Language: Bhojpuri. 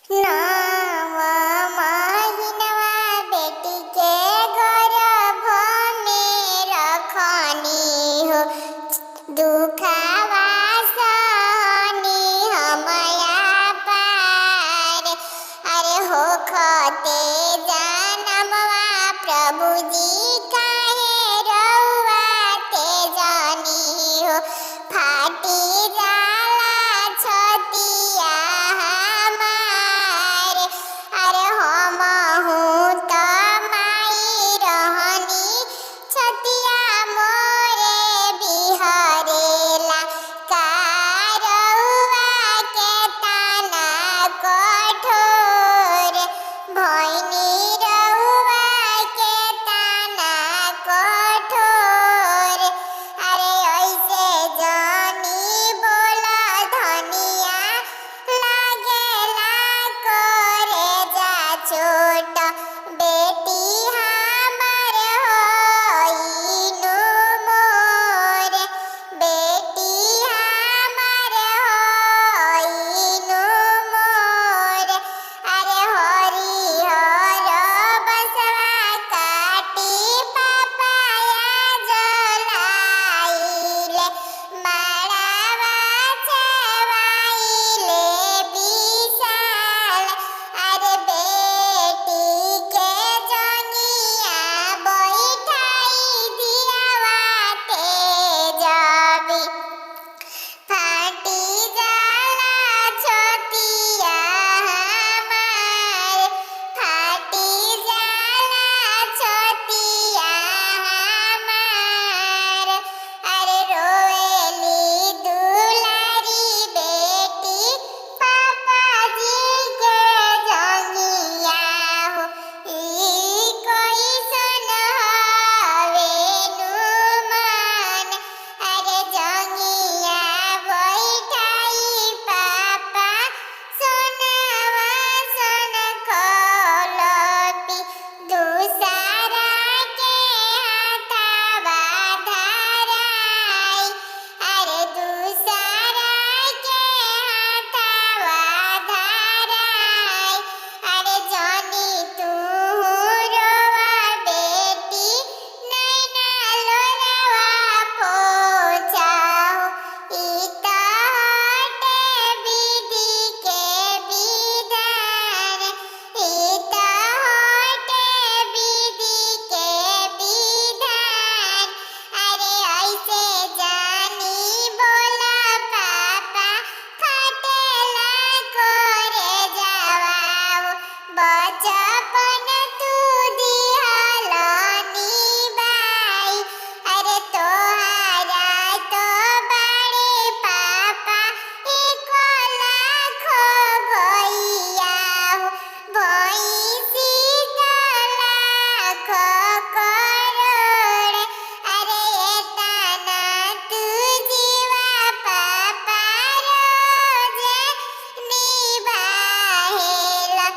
नव महिनवा बेटी के गर्भ में रखनी हो, दुखवा सहनी हमया पार। अरे होखते जनमवा प्रभु जी काहे रउआ ते जानी हो, फाटी जाला छतिया हमार। अरे हमहू त माई रहनी, छतिया मोरे बिहरेला। का रउआ के ताना कठोर, भइनी रउआ के ताना कठोर। अरे ऐसे जानी बोला धनिया, लागेला करे जा छोट। बेटी हमार होइनु मोर, बेटी हमार होइनु मोर। अरे हरिहर बसवा काटी पपाया जलाइले, माड़वा छवाइले विशाल। अरे बेटी के जंगिया बैठाई दियावा तेजबी, फाटी जाला छतिया हमार, फाटी जाला छतिया हमार। अरे रोएली दुलारी बेटी, पापाजी के जंगिया हो, ई कैसन हवे नुमान। अरे जंगिया बैठाई पापा, सोनावा सन खलपी, दूसरा के हाथवा धराई। अरे दूसरा के हाथवा धराई। अरे जानी तू रोवा बेटी, नैना लोरावा पोछाओ। ई त हटे विधि के विधान, ई त हटे विधि के विधान। अरे ऐसे जानी बोला पापा, फटेला करे जवाब। बचपन तू दिहलनी बाई, अरे तोहरा तो बड़े पापा एक लाख गइया हो, भइसी त लाख करोड़। अरे एतना तू जीवा पापा रोजे निभाहेला,